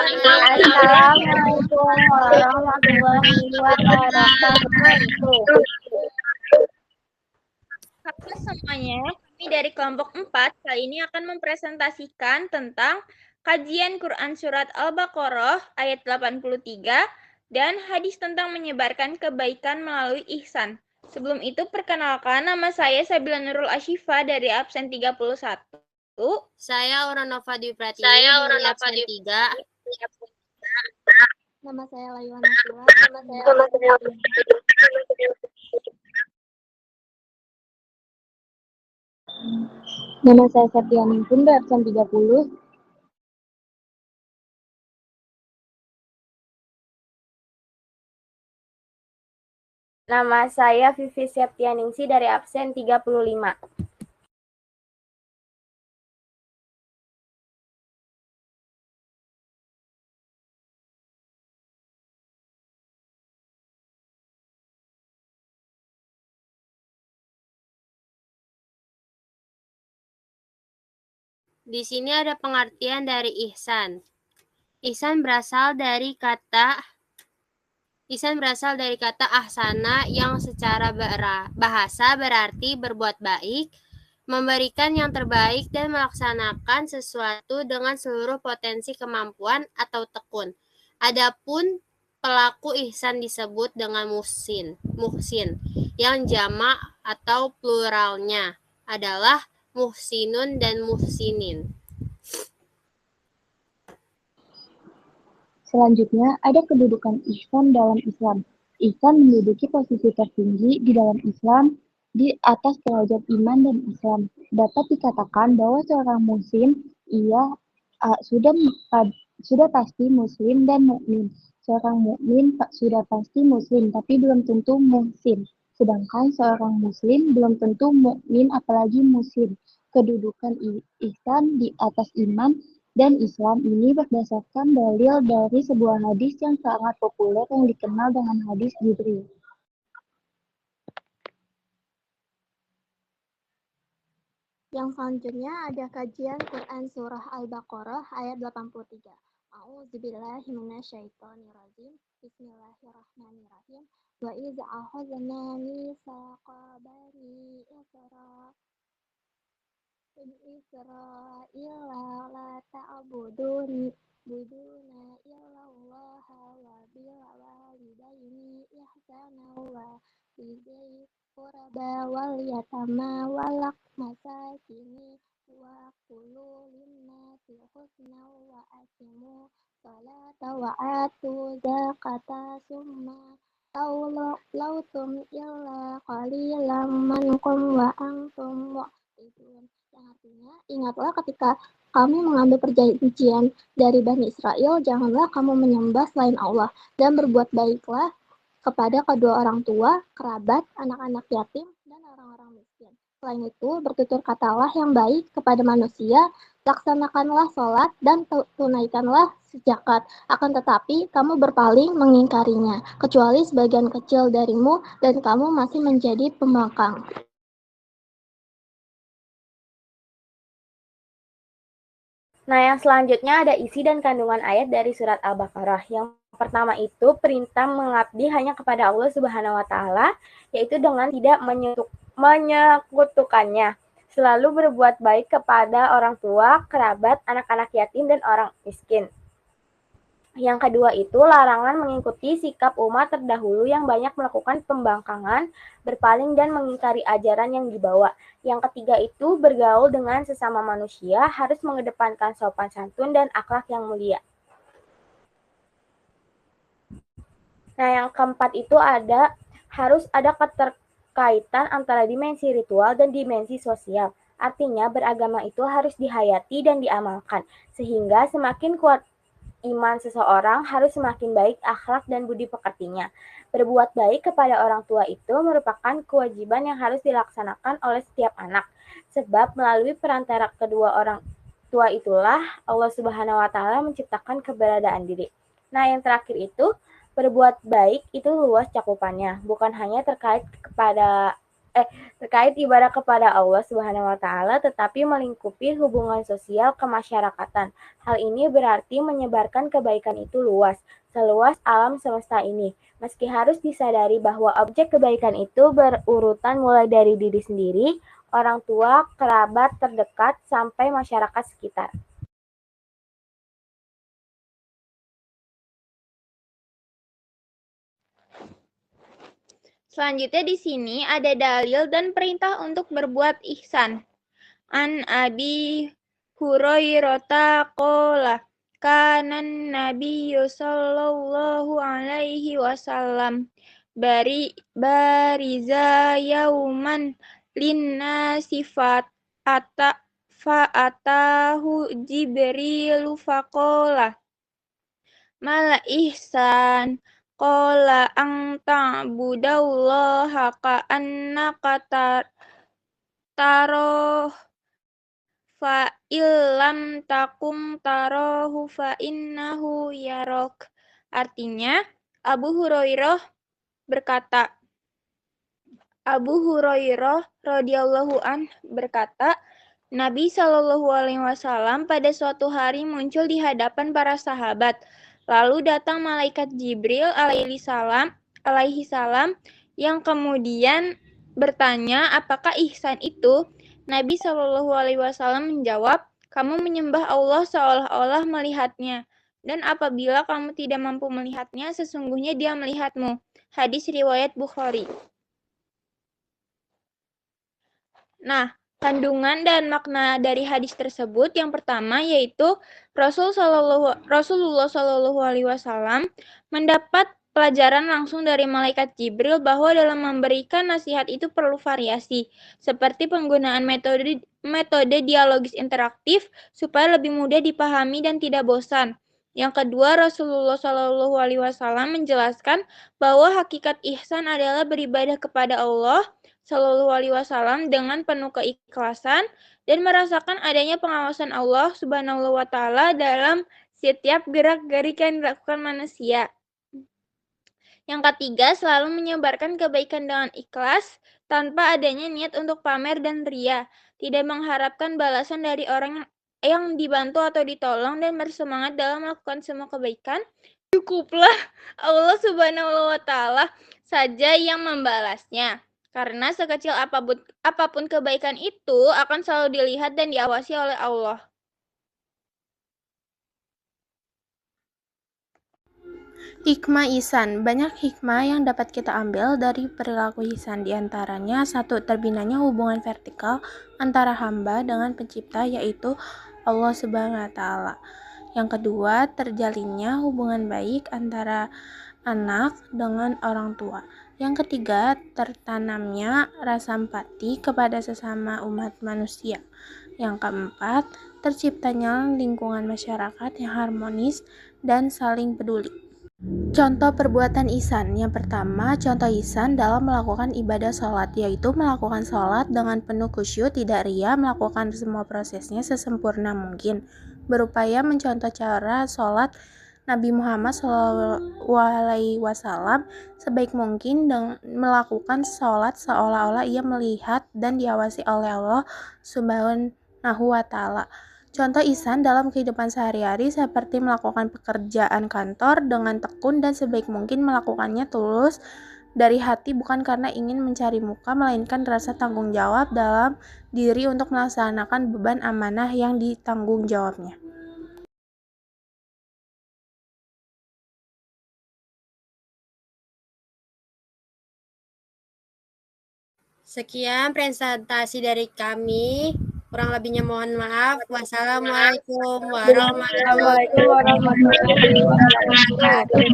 Assalamualaikum warahmatullahi wabarakatuh. Halo semuanya, kami dari kelompok 4 kali ini akan mempresentasikan tentang kajian Quran Surat Al-Baqarah ayat 83 dan hadis tentang menyebarkan kebaikan melalui ihsan. Sebelum itu perkenalkan, nama saya Sabila Nurul Ashifa dari absen 31. Saya Auranova Dwi Pratiwi dari absen 3. Nama saya Layuana Sila. Nama saya Septiani pun dari absen 30. Nama saya Vivi Septianingsi dari absen 35. Di sini ada pengertian dari ihsan. Ihsan berasal dari kata ahsana yang secara bahasa berarti berbuat baik, memberikan yang terbaik dan melaksanakan sesuatu dengan seluruh potensi kemampuan atau tekun. Adapun pelaku ihsan disebut dengan muhsin, yang jamak atau pluralnya adalah muhsinun dan muhsinin. Selanjutnya, ada kedudukan ihsan dalam Islam. Ihsan menduduki posisi tertinggi di dalam Islam di atas derajat iman dan Islam. Dapat dikatakan bahwa seorang muslim sudah pasti muslim dan mukmin. Seorang mukmin sudah pasti muslim, tapi belum tentu muhsin. Sedangkan seorang muslim belum tentu mukmin, apalagi muslim. Kedudukan ihsan di atas iman dan Islam ini berdasarkan dalil dari sebuah hadis yang sangat populer yang dikenal dengan hadis Jibril. Yang selanjutnya ada kajian Quran Surah Al-Baqarah ayat 83. A'udzubillahi minasyaitonirrajim. Bismillahirrahmanirrahim. Wa iz akhadna mitsaqa bani Israila la ta'buduna illallaha wa bil walidaini ihsana wa bidil qurba wal yatama wal masakini wa qulu linnasi husna wa aqimu salata wa atu zakata summa lautum illa qalilan minkum wa antum mu'ridun. Yang artinya, ingatlah ketika kami mengambil perjanjian dari Bani Israel, janganlah kamu menyembah selain Allah, dan berbuat baiklah kepada kedua orang tua, kerabat, anak-anak yatim, dan orang-orang miskin. Selain itu, bertutur katalah yang baik kepada manusia, laksanakanlah sholat, dan tunaikanlah zakat. Akan tetapi, kamu berpaling mengingkarinya, kecuali sebagian kecil darimu, dan kamu masih menjadi pembangkang. Nah, yang selanjutnya ada isi dan kandungan ayat dari surat Al-Baqarah. Yang pertama itu perintah mengabdi hanya kepada Allah Subhanahu wa taala, yaitu dengan tidak menyekutukannya. Selalu berbuat baik kepada orang tua, kerabat, anak-anak yatim dan orang miskin. Yang kedua itu larangan mengikuti sikap umat terdahulu yang banyak melakukan pembangkangan, berpaling dan mengingkari ajaran yang dibawa. Yang ketiga itu bergaul dengan sesama manusia harus mengedepankan sopan santun dan akhlak yang mulia. Nah, yang keempat itu harus ada keterkaitan antara dimensi ritual dan dimensi sosial. Artinya beragama itu harus dihayati dan diamalkan, sehingga semakin kuat iman seseorang harus semakin baik akhlak dan budi pekertinya. Berbuat baik kepada orang tua itu merupakan kewajiban yang harus dilaksanakan oleh setiap anak. Sebab melalui perantara kedua orang tua itulah Allah Subhanahu wa taala menciptakan keberadaan diri. Nah, yang terakhir itu berbuat baik itu luas cakupannya, bukan hanya terkait kepada terkait ibadah kepada Allah Subhanahu wa taala tetapi melingkupi hubungan sosial kemasyarakatan. Hal ini berarti menyebarkan kebaikan itu luas, seluas alam semesta ini. Meski harus disadari bahwa objek kebaikan itu berurutan mulai dari diri sendiri, orang tua, kerabat terdekat, sampai masyarakat sekitar. Selanjutnya di sini ada dalil dan perintah untuk berbuat ihsan. An Abi Hurairah qala kanan Nabi sallallahu alaihi wasallam bariza yauman linnasi fa'atahu Jibril faqala mal ihsan qala an ta'budallaha ka'annaka taroh fa illam takum tarohu fa innahu yarok. Artinya, Abu Hurairah radhiyallahu an berkata, Nabi Shallallahu alaihi wasallam pada suatu hari muncul di hadapan para sahabat. Lalu datang malaikat Jibril alaihi salam yang kemudian bertanya, apakah ihsan itu? Nabi Shallallahu alaihi wasallam menjawab, kamu menyembah Allah seolah-olah melihatnya. Dan apabila kamu tidak mampu melihatnya, sesungguhnya Dia melihatmu. Hadis riwayat Bukhari. Nah, kandungan dan makna dari hadis tersebut yang pertama yaitu Rasulullah Shallallahu alaihi wasallam mendapat pelajaran langsung dari malaikat Jibril bahwa dalam memberikan nasihat itu perlu variasi, seperti penggunaan metode dialogis interaktif supaya lebih mudah dipahami dan tidak bosan. Yang kedua, Rasulullah Shallallahu alaihi wasallam menjelaskan bahwa hakikat ihsan adalah beribadah kepada Allah Shallallahu alaihi wasallam dengan penuh keikhlasan dan merasakan adanya pengawasan Allah Subhanahu wa taala dalam setiap gerak-gerik yang dilakukan manusia. Yang ketiga, selalu menyebarkan kebaikan dengan ikhlas tanpa adanya niat untuk pamer dan ria, tidak mengharapkan balasan dari orang yang dibantu atau ditolong dan bersemangat dalam melakukan semua kebaikan. Cukuplah Allah Subhanahu wa taala saja yang membalasnya. Karena sekecil apapun kebaikan itu akan selalu dilihat dan diawasi oleh Allah. Hikmah ihsan. Banyak hikmah yang dapat kita ambil dari perilaku ihsan. Di antaranya, satu, terbinanya hubungan vertikal antara hamba dengan pencipta, yaitu Allah Subhanahu wa taala. Yang kedua, terjalinnya hubungan baik antara anak dengan orang tua. Yang ketiga, tertanamnya rasa empati kepada sesama umat manusia. Yang keempat, terciptanya lingkungan masyarakat yang harmonis dan saling peduli. Contoh perbuatan ihsan. Yang pertama, contoh ihsan dalam melakukan ibadah sholat, yaitu melakukan sholat dengan penuh khusyuk, tidak ria, melakukan semua prosesnya sesempurna mungkin, berupaya mencontoh cara sholat Nabi Muhammad SAW sebaik mungkin dengan melakukan sholat seolah-olah ia melihat dan diawasi oleh Allah Subhanahu wa taala. Contoh ihsan dalam kehidupan sehari-hari seperti melakukan pekerjaan kantor dengan tekun dan sebaik mungkin melakukannya tulus dari hati, bukan karena ingin mencari muka, melainkan rasa tanggung jawab dalam diri untuk melaksanakan beban amanah yang ditanggung jawabnya. Sekian presentasi dari kami. Kurang lebihnya mohon maaf. Wassalamualaikum warahmatullahi wabarakatuh.